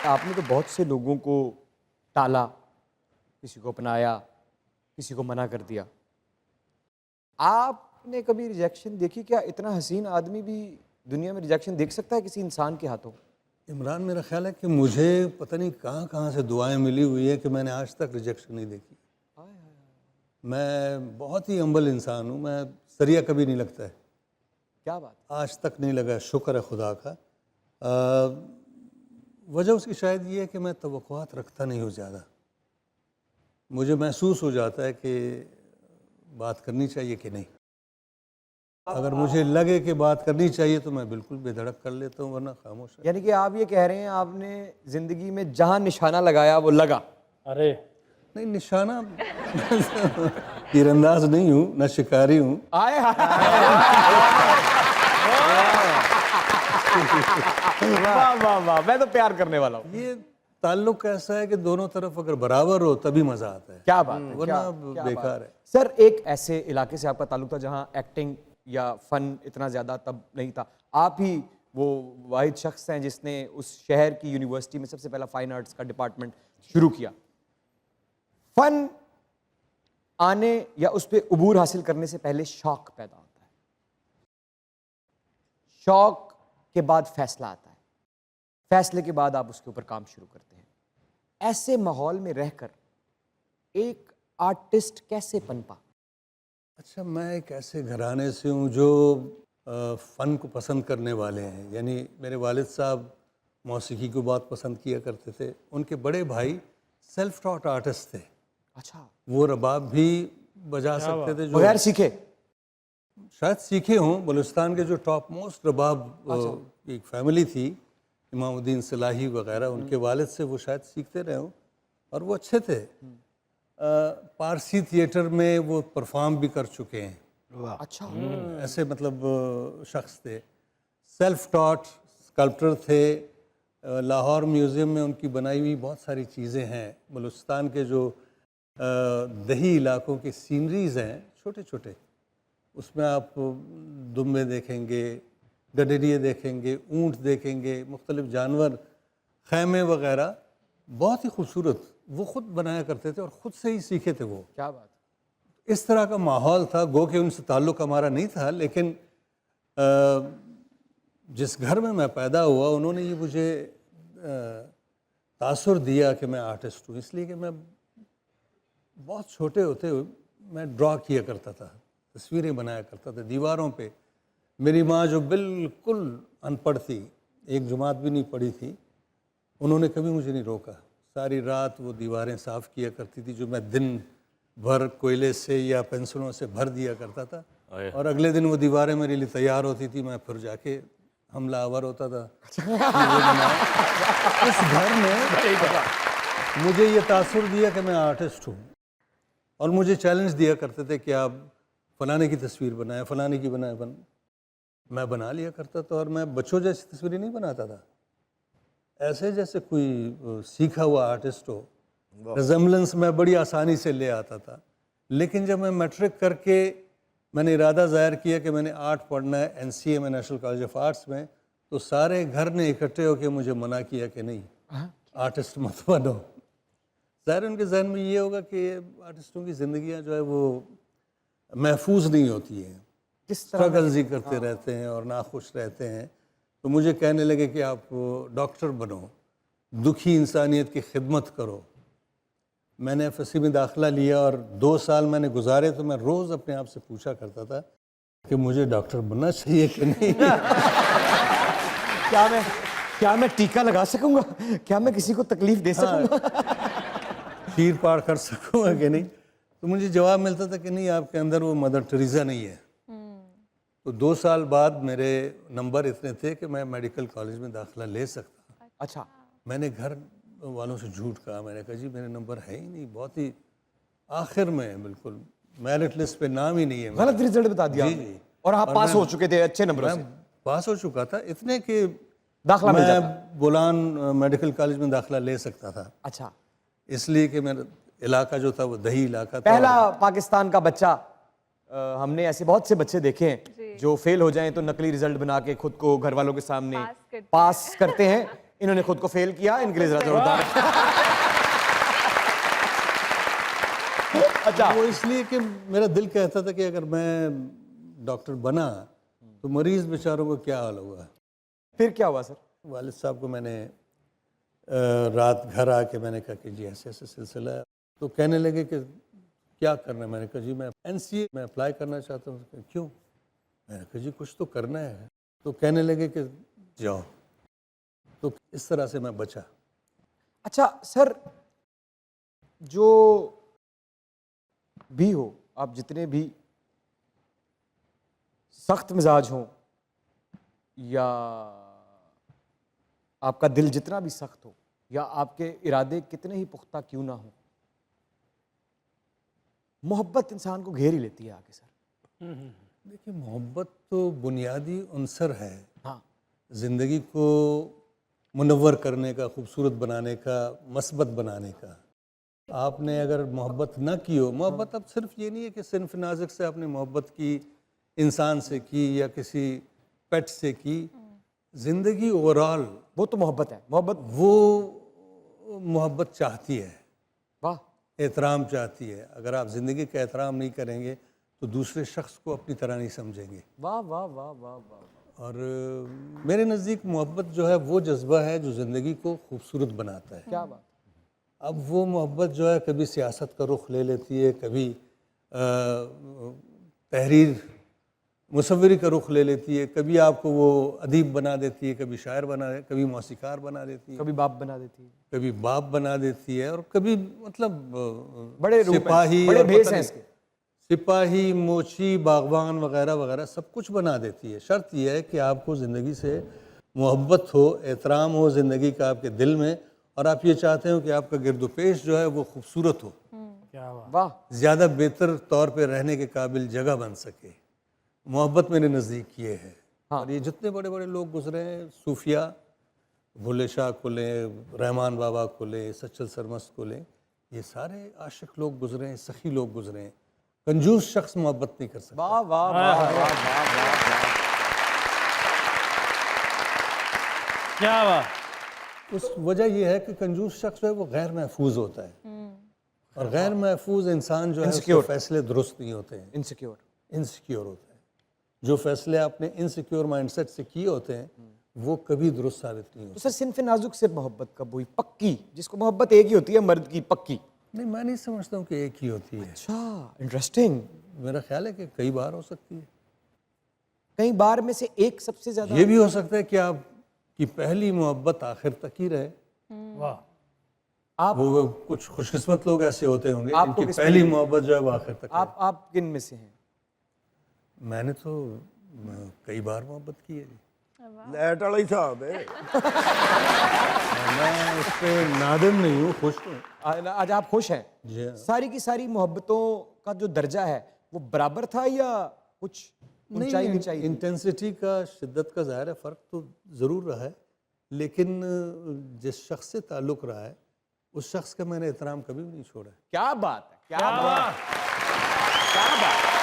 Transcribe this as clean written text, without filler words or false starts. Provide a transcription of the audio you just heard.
आपने तो बहुत से लोगों को टाला, किसी को अपनाया, किसी को मना कर दिया। आपने कभी रिजेक्शन देखी क्या? इतना हसीन आदमी भी दुनिया में रिजेक्शन देख सकता है किसी इंसान के हाथों? इमरान, मेरा ख्याल है कि मुझे पता नहीं कहाँ कहाँ से दुआएं मिली हुई है कि मैंने आज तक रिजेक्शन नहीं देखी। मैं बहुत ही अम्बल इंसान हूँ, मैं सरिया कभी नहीं लगता है, क्या बात? आज तक नहीं लगा, शुक्र है खुदा का। वजह उसकी शायद ये है कि मैं तवक्कुआत रखता नहीं हूँ ज़्यादा। मुझे महसूस हो जाता है कि बात करनी चाहिए कि नहीं। अगर मुझे लगे कि बात करनी चाहिए तो मैं बिल्कुल बेधड़क कर लेता हूँ, वरना खामोश है। यानी कि आप ये कह रहे हैं आपने जिंदगी में जहां निशाना लगाया वो लगा? अरे नहीं, निशाना तीरंदाज नहीं हूँ, न शिकारी हूँ। आए वाह वाह वाह, मैं तो प्यार करने वाला हूँ। ये ताल्लुक ऐसा है कि दोनों तरफ अगर बराबर हो तभी मजा आता है, क्या बात है, वरना क्या बेकार है। सर, एक ऐसे इलाके से आपका ताल्लुक था जहां एक्टिंग या फन इतना ज्यादा तब नहीं था। आप ही वो वाहिद शख्स हैं जिसने उस शहर की यूनिवर्सिटी में सबसे पहला फाइन आर्ट्स का डिपार्टमेंट शुरू किया। फन आने या उस पर उबूर हासिल करने से पहले शौक पैदा होता है, शौक के बाद फैसला आता है, फैसले के बाद आप उसके ऊपर काम शुरू करते हैं। ऐसे माहौल में रहकर एक आर्टिस्ट कैसे पनपा? अच्छा, मैं एक ऐसे घराने से हूँ जो फ़न को पसंद करने वाले हैं। यानी मेरे वालिद साहब मौसीकी को बहुत पसंद किया करते थे। उनके बड़े भाई सेल्फ टॉट आर्टिस्ट थे। अच्छा, वो रबाब भी बजा सकते थे, जो बगैर सीखे? शायद सीखे हों। बलूचिस्तान के जो टॉप मोस्ट रबाब एक फैमिली थी, इमामुद्दीन सलाही वगैरह, उनके वालिद से वो शायद सीखते रहे हों और वो अच्छे थे। पारसी थिएटर में वो परफॉर्म भी कर चुके हैं। अच्छा, ऐसे मतलब शख्स थे। सेल्फ टॉट स्कल्प्टर थे। लाहौर म्यूज़ियम में उनकी बनाई हुई बहुत सारी चीज़ें हैं। बलूचिस्तान के जो दही इलाकों की सीनरीज़ हैं, छोटे छोटे, उसमें आप दुम्बे देखेंगे, गडरिए देखेंगे, ऊँट देखेंगे, मुख्तलिफ जानवर, खैमे वगैरह, बहुत ही खूबसूरत। वो ख़ुद बनाया करते थे और ख़ुद से ही सीखे थे वो। क्या बात। इस तरह का माहौल था। गो कि उनसे ताल्लुक़ हमारा नहीं था, लेकिन जिस घर में मैं पैदा हुआ उन्होंने ये मुझे तासुर दिया कि मैं आर्टिस्ट हूँ। इसलिए कि मैं बहुत छोटे होते हुए मैं ड्रॉ किया करता था, तस्वीरें बनाया करता था दीवारों पे। मेरी माँ जो बिल्कुल अनपढ़ थी, एक जुमात भी नहीं पढ़ी थी, उन्होंने कभी मुझे नहीं रोका। सारी रात वो दीवारें साफ़ किया करती थी, जो मैं दिन भर कोयले से या पेंसिलों से भर दिया करता था। और अगले दिन वो दीवारें मेरे लिए तैयार होती थी, मैं फिर जाके हमलावर होता था। इस घर ने मुझे ये तासुर दिया कि मैं आर्टिस्ट हूँ और मुझे चैलेंज दिया करते थे कि आप फलाने की तस्वीर बनाएं, फलाने की बनाएं। मैं बना लिया करता था और मैं बच्चों जैसी तस्वीरें नहीं बनाता था, ऐसे जैसे कोई सीखा हुआ आर्टिस्ट हो। रिजेम्बलेंस मैं बड़ी आसानी से ले आता था। लेकिन जब मैं मैट्रिक करके मैंने इरादा ज़ाहिर किया कि मैंने आर्ट पढ़ना है NCA में, नेशनल कॉलेज ऑफ आर्ट्स में, तो सारे घर ने इकट्ठे होकर मुझे मना किया कि नहीं, आर्टिस्ट मत बनो। ज़ाहिर उनके जहन में ये होगा कि आर्टिस्टों की ज़िंदगियाँ जो है वो महफूज नहीं होती हैं, स्ट्रगल्स ही करते रहते हैं और नाखुश रहते हैं। तो मुझे कहने लगे कि आप डॉक्टर बनो, दुखी इंसानियत की खिदमत करो। मैंने FSC में दाखिला लिया और 2 साल मैंने गुजारे। तो मैं रोज़ अपने आप से पूछा करता था कि मुझे डॉक्टर बनना चाहिए कि नहीं। क्या मैं टीका लगा सकूंगा? क्या मैं किसी को तकलीफ दे सकूंगा? चीर पार कर सकूँगा कि नहीं। तो मुझे जवाब मिलता था कि नहीं, आपके अंदर वो मदर टेरेसा नहीं है। तो 2 साल बाद मेरे नंबर इतने थे कि मैं मेडिकल कॉलेज में दाखिला ले सकता। अच्छा, मैंने घर वालों से झूठ कहा। मैंने कहा जी मेरे नंबर है ही नहीं, बहुत ही आखिर में, बिल्कुल मेरिट लिस्ट पे नाम ही नहीं है। गलत रिजल्ट बता दिया। जी जी। और आप पास हो चुके थे अच्छे नंबरों से? पास हो चुका था, इतने कि दाखिला मिल जाता। मैं बुलान मेडिकल कॉलेज में दाखिला ले सकता था। अच्छा, इसलिए कि मेरा इलाका जो था वो दही इलाका था। पहला पाकिस्तान का बच्चा। हमने ऐसे बहुत से बच्चे देखे हैं जो फेल हो जाएं तो नकली रिजल्ट बना के खुद को घर वालों के सामने पास करते हैं। इन्होंने खुद को फेल किया, इनके लिए जरा जोरदार। अच्छा, वो इसलिए कि मेरा दिल कहता था कि अगर मैं डॉक्टर बना तो मरीज बेचारों को क्या हाल होगा। फिर क्या हुआ सर? वालिद साहब को मैंने रात घर आके मैंने कहा कि जी ऐसे ऐसे सिलसिला है, तो कहने लगे कि क्या करना है। मैंने कहा जी मैं NCA में अप्लाई करना चाहता हूँ। कहा, क्यों? मैंने कहा जी कुछ तो करना है। तो कहने लगे कि जाओ। तो इस तरह से मैं बचा। अच्छा सर, जो भी हो, आप जितने भी सख्त मिजाज हों या आपका दिल जितना भी सख्त हो या आपके इरादे कितने ही पुख्ता क्यों ना हो, मोहब्बत इंसान को घेर ही लेती है आगे सर। देखिए मोहब्बत तो बुनियादी अंसर है हाँ, ज़िंदगी को मुनव्वर करने का, खूबसूरत बनाने का, मस्बत बनाने का। आपने अगर मोहब्बत ना की हो, मोहब्बत अब सिर्फ ये नहीं है कि सिर्फ नाज़िक से आपने मोहब्बत की, इंसान से की या किसी पेट से की, ज़िंदगी ओवरऑल वो तो मोहब्बत है। मोहब्बत, वो मोहब्बत चाहती है, वाह, एहतराम चाहती है। अगर आप ज़िंदगी का एहतराम नहीं करेंगे तो दूसरे शख्स को अपनी तरह नहीं समझेंगे। वाह वाह वाह वाह वाह। और मेरे नज़दीक मोहब्बत जो है वो जज्बा है जो ज़िंदगी को खूबसूरत बनाता है। क्या बात। अब वो मोहब्बत जो है कभी सियासत का रुख ले लेती है, कभी तहरीर मुसव्वरी का रुख ले लेती है, कभी आपको वो अदीब बना देती है, कभी शायर बना, कभी मौसीकार बना देती है, कभी बाप बना देती है। कभी बाप बना देती है, और कभी मतलब बड़े रूप हैं, सिपाही बड़े और भेस पता हैं नहीं, इसके। सिपाही, मोची, बागवान वगैरह वगैरह सब कुछ बना देती है। शर्त यह है कि आपको ज़िंदगी से मोहब्बत हो, एहतराम हो ज़िंदगी का आपके दिल में, और आप ये चाहते हो कि आपका गिरदोपेश जो है वो खूबसूरत हो, क्या बात। वाह, ज़्यादा बेहतर तौर पे रहने के काबिल जगह बन सके। मोहब्बत मेरे नज़दीक ये है। हाँ। और ये जितने बड़े बड़े लोग गुजरे हैं, सूफिया, भुल्ले शाह को लें, रहमान बाबा को लें, सच्चल सरमस्त को लें, ये सारे आशिक लोग गुजरे हैं, सखी लोग गुजरे हैं। कंजूस शख्स मोहब्बत नहीं कर सकता। वाह वाह वाह वाह वाह वाह। क्या बात। उस वजह यह है कि कंजूस शख्स जो है वो गैर महफूज होता है, और गैर महफूज इंसान जो है उसके Insecure। फैसले दुरुस्त नहीं होते हैं, इनसिक्योर। इनसिक्योर होता है। जो फैसले आपने इनसिक्योर माइंडसेट से किए होते हैं वो कभी दुरुस्त साबित नहीं तो होते। सर सिन्फ नाजुक से मोहब्बत कब हुई पक्की, जिसको मोहब्बत एक ही होती है मर्द की पक्की? नहीं, मैं नहीं समझता हूँ कि एक ही होती है। अच्छा, इंटरेस्टिंग। मेरा ख्याल है कि कई बार हो सकती है। कई बार में से एक सबसे ज्यादा। ये भी हो सकता है कि आपकी पहली मोहब्बत आखिर तक ही रहे। वाह। आप वो कुछ खुशकिस्मत लोग ऐसे होते होंगे आपको जिनकी किस पहली मोहब्बत जो है वो आखिर तक आप किन में से हैं? रहे। मैंने तो कई बार मोहब्बत की है जी। लैट वाला ही हिसाब है। मैं उस पर नादिम नहीं हूँ, खुश हूँ। आज आप खुश हैं? जी हाँ। सारी की सारी मोहब्बतों का जो दर्जा है वो बराबर था या कुछ ऊंचाई नहीं, नीचाई थी? इंटेंसिटी का, शिद्दत का ज़ाहिर है फ़र्क तो ज़रूर रहा है, लेकिन जिस शख्स से ताल्लुक़ रहा है उस शख्स का मैंने एहतराम कभी भी नहीं छोड़ा है। क्या बात है, क्या क्या बात, बात। क्या बात।